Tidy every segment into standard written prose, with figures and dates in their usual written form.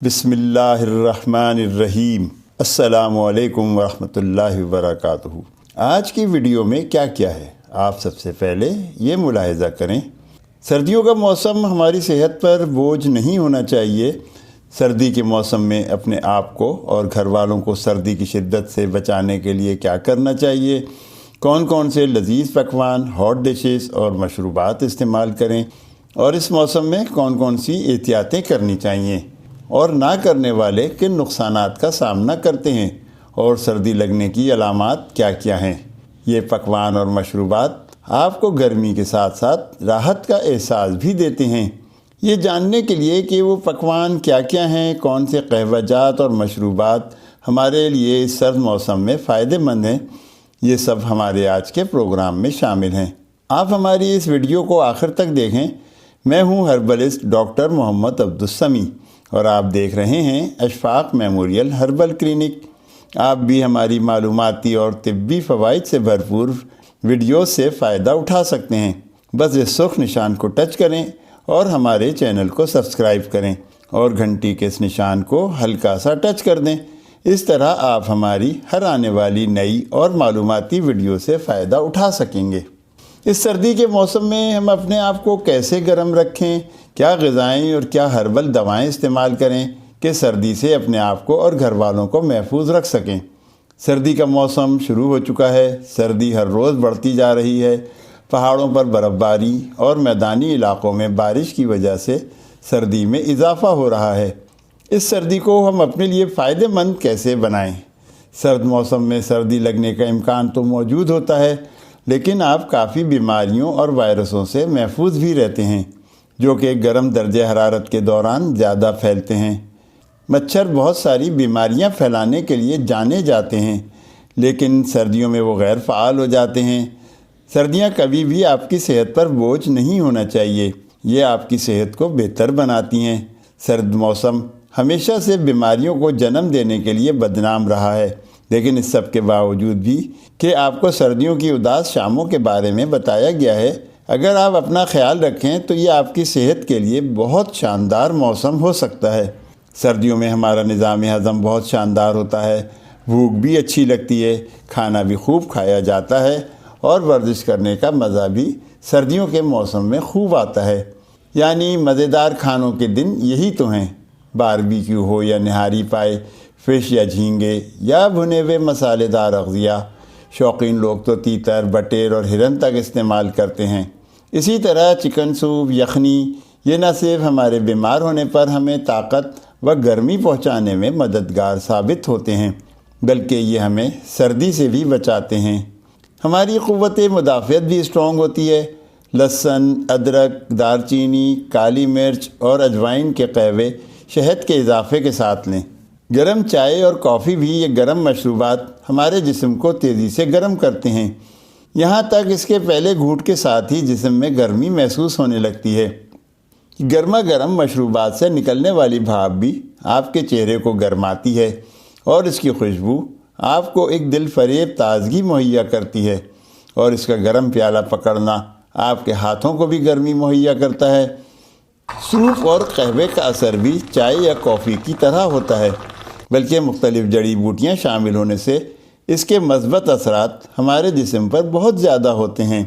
بسم اللہ الرحمن الرحیم۔ السلام علیکم ورحمۃ اللہ وبرکاتہ۔ آج کی ویڈیو میں کیا ہے آپ سب سے پہلے یہ ملاحظہ کریں، سردیوں کا موسم ہماری صحت پر بوجھ نہیں ہونا چاہیے۔ سردی کے موسم میں اپنے آپ کو اور گھر والوں کو سردی کی شدت سے بچانے کے لیے کیا کرنا چاہیے، کون کون سے لذیذ پکوان، ہاٹ ڈشز اور مشروبات استعمال کریں، اور اس موسم میں کون کون سی احتیاطیں کرنی چاہیے، اور نہ کرنے والے کن نقصانات کا سامنا کرتے ہیں، اور سردی لگنے کی علامات کیا ہیں۔ یہ پکوان اور مشروبات آپ کو گرمی کے ساتھ ساتھ راحت کا احساس بھی دیتے ہیں۔ یہ جاننے کے لیے کہ وہ پکوان کیا ہیں، کون سے قہوہ جات اور مشروبات ہمارے لیے اس سرد موسم میں فائدہ مند ہیں، یہ سب ہمارے آج کے پروگرام میں شامل ہیں۔ آپ ہماری اس ویڈیو کو آخر تک دیکھیں۔ میں ہوں ہربلسٹ ڈاکٹر محمد عبدالسمیع اور آپ دیکھ رہے ہیں اشفاق میموریل ہربل کلینک۔ آپ بھی ہماری معلوماتی اور طبی فوائد سے بھرپور ویڈیوز سے فائدہ اٹھا سکتے ہیں۔ بس اس سرخ نشان کو ٹچ کریں اور ہمارے چینل کو سبسکرائب کریں اور گھنٹی کے اس نشان کو ہلکا سا ٹچ کر دیں۔ اس طرح آپ ہماری ہر آنے والی نئی اور معلوماتی ویڈیو سے فائدہ اٹھا سکیں گے۔ اس سردی کے موسم میں ہم اپنے آپ کو کیسے گرم رکھیں، کیا غذائیں اور کیا ہربل دوائیں استعمال کریں کہ سردی سے اپنے آپ کو اور گھر والوں کو محفوظ رکھ سکیں۔ سردی کا موسم شروع ہو چکا ہے۔ سردی ہر روز بڑھتی جا رہی ہے۔ پہاڑوں پر برف باری اور میدانی علاقوں میں بارش کی وجہ سے سردی میں اضافہ ہو رہا ہے۔ اس سردی کو ہم اپنے لیے فائدہ مند کیسے بنائیں؟ سرد موسم میں سردی لگنے کا امکان تو موجود ہوتا ہے، لیکن آپ کافی بیماریوں اور وائرسوں سے محفوظ بھی رہتے ہیں، جو کہ گرم درجہ حرارت کے دوران زیادہ پھیلتے ہیں۔ مچھر بہت ساری بیماریاں پھیلانے کے لیے جانے جاتے ہیں، لیکن سردیوں میں وہ غیر فعال ہو جاتے ہیں۔ سردیاں کبھی بھی آپ کی صحت پر بوجھ نہیں ہونا چاہیے، یہ آپ کی صحت کو بہتر بناتی ہیں۔ سرد موسم ہمیشہ سے بیماریوں کو جنم دینے کے لیے بدنام رہا ہے، لیکن اس سب کے باوجود بھی کہ آپ کو سردیوں کی اداس شاموں کے بارے میں بتایا گیا ہے، اگر آپ اپنا خیال رکھیں تو یہ آپ کی صحت کے لیے بہت شاندار موسم ہو سکتا ہے۔ سردیوں میں ہمارا نظام ہضم بہت شاندار ہوتا ہے، بھوک بھی اچھی لگتی ہے، کھانا بھی خوب کھایا جاتا ہے، اور ورزش کرنے کا مزہ بھی سردیوں کے موسم میں خوب آتا ہے۔ یعنی مزیدار کھانوں کے دن یہی تو ہیں، باربیکیو ہو یا نہاری پائے، فش یا جھینگے یا بھنے ہوئے مسالے دار اغذیہ۔ شوقین لوگ تو تیتر، بٹیر اور ہرن تک استعمال کرتے ہیں۔ اسی طرح چکن سوپ، یخنی، یہ نہ صرف ہمارے بیمار ہونے پر ہمیں طاقت و گرمی پہنچانے میں مددگار ثابت ہوتے ہیں، بلکہ یہ ہمیں سردی سے بھی بچاتے ہیں۔ ہماری قوت مدافعت بھی اسٹرانگ ہوتی ہے۔ لہسن، ادرک، دار چینی، کالی مرچ اور اجوائن کے قہوے شہد کے اضافے کے ساتھ لیں۔ گرم چائے اور کافی بھی، یہ گرم مشروبات ہمارے جسم کو تیزی سے گرم کرتے ہیں، یہاں تک اس کے پہلے گھونٹ کے ساتھ ہی جسم میں گرمی محسوس ہونے لگتی ہے۔ گرما گرم مشروبات سے نکلنے والی بھاپ بھی آپ کے چہرے کو گرماتی ہے، اور اس کی خوشبو آپ کو ایک دل فریب تازگی مہیا کرتی ہے، اور اس کا گرم پیالہ پکڑنا آپ کے ہاتھوں کو بھی گرمی مہیا کرتا ہے۔ سوپ اور قہوے کا اثر بھی چائے یا کافی کی طرح ہوتا ہے، بلکہ مختلف جڑی بوٹیاں شامل ہونے سے اس کے مثبت اثرات ہمارے جسم پر بہت زیادہ ہوتے ہیں۔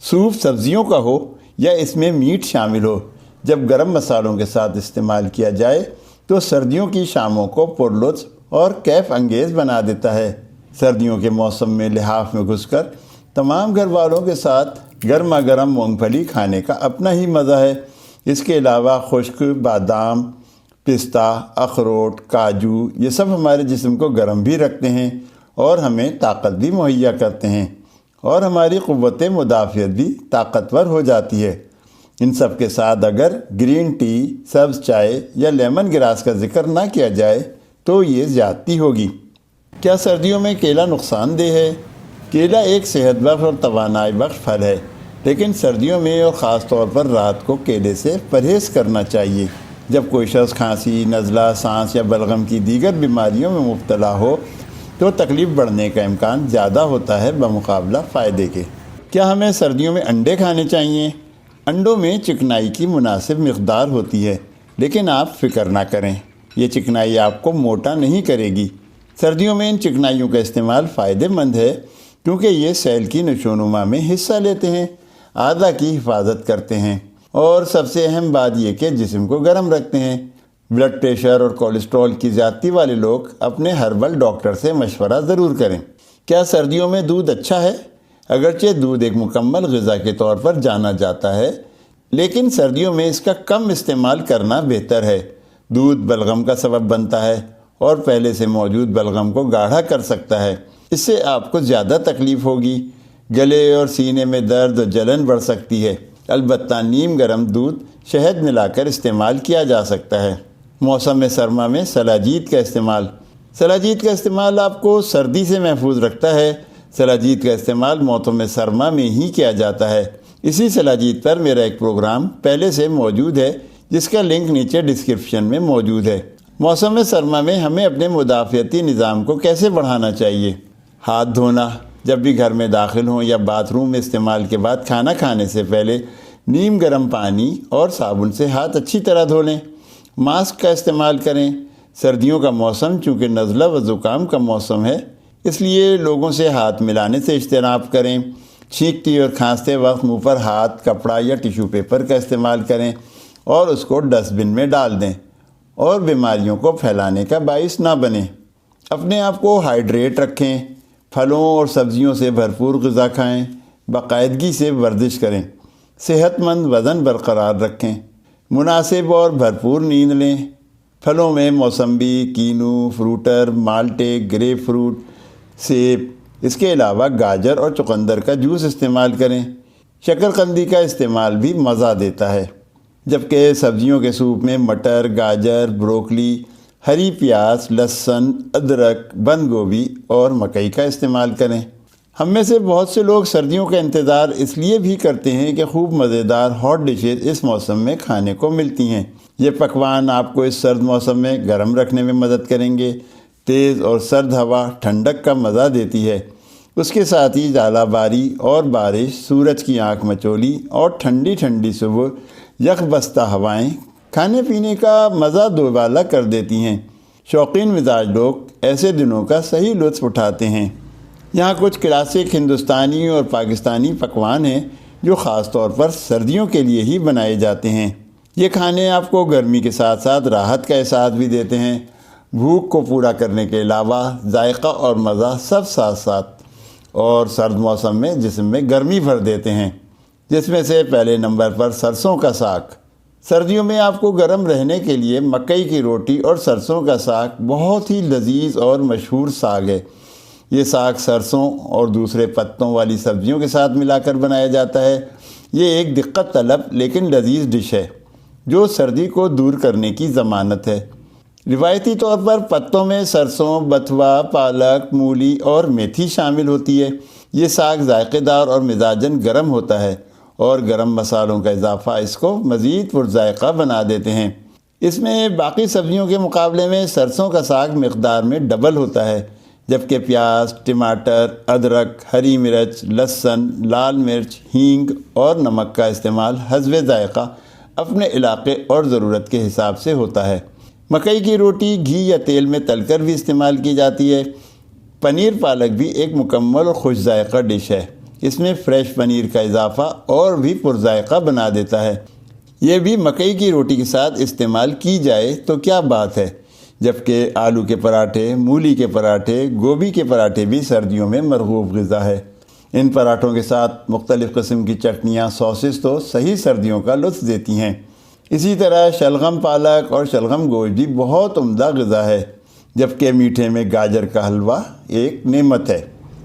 سوپ سبزیوں کا ہو یا اس میں میٹ شامل ہو، جب گرم مسالوں کے ساتھ استعمال کیا جائے تو سردیوں کی شاموں کو پرلطف اور کیف انگیز بنا دیتا ہے۔ سردیوں کے موسم میں لحاف میں گھس کر تمام گھر والوں کے ساتھ گرما گرم مونگ پھلی کھانے کا اپنا ہی مزہ ہے۔ اس کے علاوہ خشک بادام، پستہ، اخروٹ، کاجو، یہ سب ہمارے جسم کو گرم بھی رکھتے ہیں اور ہمیں طاقت بھی مہیا کرتے ہیں، اور ہماری قوت مدافعت بھی طاقتور ہو جاتی ہے۔ ان سب کے ساتھ اگر گرین ٹی، سبز چائے یا لیمن گراس کا ذکر نہ کیا جائے تو یہ زیادتی ہوگی۔ کیا سردیوں میں کیلا نقصان دہ ہے؟ کیلا ایک صحت بخش اور توانائی بخش پھل ہے، لیکن سردیوں میں اور خاص طور پر رات کو کیلے سے پرہیز کرنا چاہیے۔ جب کوئی شخص کھانسی، نزلہ، سانس یا بلغم کی دیگر بیماریوں میں مبتلا ہو تو تکلیف بڑھنے کا امکان زیادہ ہوتا ہے بمقابلہ فائدے کے۔ کیا ہمیں سردیوں میں انڈے کھانے چاہیے؟ انڈوں میں چکنائی کی مناسب مقدار ہوتی ہے، لیکن آپ فکر نہ کریں، یہ چکنائی آپ کو موٹا نہیں کرے گی۔ سردیوں میں ان چکنائیوں کا استعمال فائدہ مند ہے کیونکہ یہ سیل کی نشوونما میں حصہ لیتے ہیں، اعضاء کی حفاظت کرتے ہیں اور سب سے اہم بات یہ کہ جسم کو گرم رکھتے ہیں۔ بلڈ پریشر اور کولیسٹرول کی زیادتی والے لوگ اپنے ہربل ڈاکٹر سے مشورہ ضرور کریں۔ کیا سردیوں میں دودھ اچھا ہے؟ اگرچہ دودھ ایک مکمل غذا کے طور پر جانا جاتا ہے، لیکن سردیوں میں اس کا کم استعمال کرنا بہتر ہے۔ دودھ بلغم کا سبب بنتا ہے اور پہلے سے موجود بلغم کو گاڑھا کر سکتا ہے۔ اس سے آپ کو زیادہ تکلیف ہوگی، گلے اور سینے میں درد اور جلن بڑھ سکتی ہے۔ البتہ نیم گرم دودھ شہد ملا کر استعمال کیا جا سکتا ہے۔ موسم سرما میں سلاجید کا استعمال۔ سلاجید کا استعمال آپ کو سردی سے محفوظ رکھتا ہے۔ سلاجید کا استعمال موسم سرما میں ہی کیا جاتا ہے۔ اسی سلاجید پر میرا ایک پروگرام پہلے سے موجود ہے جس کا لنک نیچے ڈسکرپشن میں موجود ہے۔ موسم سرما میں ہمیں اپنے مدافعتی نظام کو کیسے بڑھانا چاہیے؟ ہاتھ دھونا۔ جب بھی گھر میں داخل ہوں یا باتھ روم میں استعمال کے بعد کھانا کھانے سے پہلے نیم گرم پانی اور صابن سے ہاتھ اچھی طرح دھو لیں۔ ماسک کا استعمال کریں۔ سردیوں کا موسم چونکہ نزلہ و زکام کا موسم ہے، اس لیے لوگوں سے ہاتھ ملانے سے اجتناب کریں۔ چھینکتی اور کھانستے وقت منہ پر ہاتھ، کپڑا یا ٹیشو پیپر کا استعمال کریں اور اس کو ڈسٹ بن میں ڈال دیں اور بیماریوں کو پھیلانے کا باعث نہ بنیں۔ اپنے آپ کو ہائیڈریٹ رکھیں۔ پھلوں اور سبزیوں سے بھرپور غذا کھائیں۔ باقاعدگی سے ورزش کریں۔ صحت مند وزن برقرار رکھیں۔ مناسب اور بھرپور نیند لیں۔ پھلوں میں موسمبی، کینو، فروٹر، مالٹے، گریپ فروٹ، سیب، اس کے علاوہ گاجر اور چقندر کا جوس استعمال کریں۔ شکرقندی کا استعمال بھی مزہ دیتا ہے۔ جبکہ سبزیوں کے سوپ میں مٹر، گاجر، بروکلی، ہری پیاز، لہسن، ادرک، بند گوبھی اور مکئی کا استعمال کریں۔ ہم میں سے بہت سے لوگ سردیوں کا انتظار اس لیے بھی کرتے ہیں کہ خوب مزیدار ہاٹ ڈشز اس موسم میں کھانے کو ملتی ہیں۔ یہ پکوان آپ کو اس سرد موسم میں گرم رکھنے میں مدد کریں گے۔ تیز اور سرد ہوا ٹھنڈک کا مزہ دیتی ہے۔ اس کے ساتھ ہی ژالہ باری اور بارش، سورج کی آنکھ مچولی اور ٹھنڈی ٹھنڈی صبح یک بستہ ہوائیں کھانے پینے کا مزہ دوبالا کر دیتی ہیں۔ شوقین مزاج لوگ ایسے دنوں کا صحیح لطف اٹھاتے ہیں۔ یہاں کچھ کلاسک ہندوستانی اور پاکستانی پکوان ہیں جو خاص طور پر سردیوں کے لیے ہی بنائے جاتے ہیں۔ یہ کھانے آپ کو گرمی کے ساتھ ساتھ راحت کا احساس بھی دیتے ہیں۔ بھوک کو پورا کرنے کے علاوہ ذائقہ اور مزہ سب ساتھ ساتھ اور سرد موسم میں جسم میں گرمی بھر دیتے ہیں، جس میں سے پہلے نمبر پر سرسوں کا ساگ۔ سردیوں میں آپ کو گرم رہنے کے لیے مکئی کی روٹی اور سرسوں کا ساگ بہت ہی لذیذ اور مشہور ساگ ہے۔ یہ ساگ سرسوں اور دوسرے پتوں والی سبزیوں کے ساتھ ملا کر بنایا جاتا ہے۔ یہ ایک دقت طلب لیکن لذیذ ڈش ہے جو سردی کو دور کرنے کی ضمانت ہے۔ روایتی طور پر پتوں میں سرسوں، بتھوا، پالک، مولی اور میتھی شامل ہوتی ہے۔ یہ ساگ ذائقے دار اور مزاجاً گرم ہوتا ہے اور گرم مسالوں کا اضافہ اس کو مزید پرذائقہ بنا دیتے ہیں۔ اس میں باقی سبزیوں کے مقابلے میں سرسوں کا ساگ مقدار میں ڈبل ہوتا ہے، جبکہ پیاز، ٹماٹر، ادرک، ہری مرچ، لہسن، لال مرچ، ہینگ اور نمک کا استعمال حسب ذائقہ اپنے علاقے اور ضرورت کے حساب سے ہوتا ہے۔ مکئی کی روٹی گھی یا تیل میں تل کر بھی استعمال کی جاتی ہے۔ پنیر پالک بھی ایک مکمل اور خوش ذائقہ ڈش ہے۔ اس میں فریش پنیر کا اضافہ اور بھی پرذائقہ بنا دیتا ہے۔ یہ بھی مکئی کی روٹی کے ساتھ استعمال کی جائے تو کیا بات ہے، جبکہ آلو کے پراٹھے، مولی کے پراٹھے، گوبھی کے پراٹھے بھی سردیوں میں مرغوب غذا ہے۔ ان پراٹھوں کے ساتھ مختلف قسم کی چٹنیاں، سوسز تو صحیح سردیوں کا لطف دیتی ہیں۔ اسی طرح شلغم پالک اور شلغم گوشت بھی بہت عمدہ غذا ہے، جبکہ میٹھے میں گاجر کا حلوہ ایک نعمت ہے۔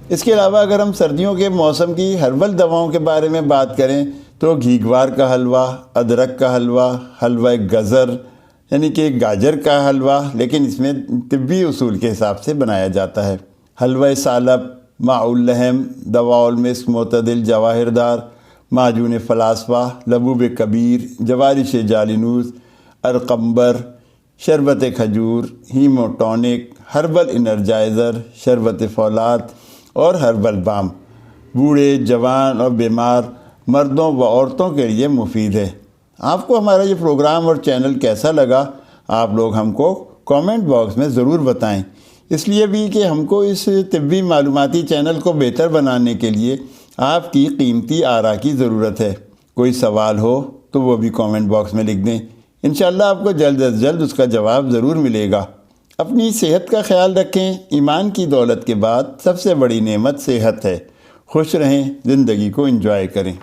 اس کے علاوہ اگر ہم سردیوں کے موسم کی ہربل دواؤں کے بارے میں بات کریں تو گھیگوار کا حلوہ، ادرک کا حلوہ، حلوہ گزر یعنی کہ گاجر کا حلوہ لیکن اس میں طبی اصول کے حساب سے بنایا جاتا ہے، حلوہ سالب، ماء اللحم، دواء المسک معتدل جواہر دار، معجون فلاسفہ، لبوب کبیر، جوارش جالینوس، ارقمبر، شربت کھجور، ہیموٹونک، ہربل انرجائزر، شربت فولاد اور ہربل بام بوڑھے، جوان اور بیمار مردوں و عورتوں کے لیے مفید ہے۔ آپ کو ہمارا یہ پروگرام اور چینل کیسا لگا؟ آپ لوگ ہم کو کامنٹ باکس میں ضرور بتائیں، اس لیے بھی کہ ہم کو اس طبی معلوماتی چینل کو بہتر بنانے کے لیے آپ کی قیمتی آراء کی ضرورت ہے۔ کوئی سوال ہو تو وہ بھی کامنٹ باکس میں لکھ دیں، انشاءاللہ آپ کو جلد از جلد اس کا جواب ضرور ملے گا۔ اپنی صحت کا خیال رکھیں، ایمان کی دولت کے بعد سب سے بڑی نعمت صحت ہے۔ خوش رہیں، زندگی کو انجوائے کریں۔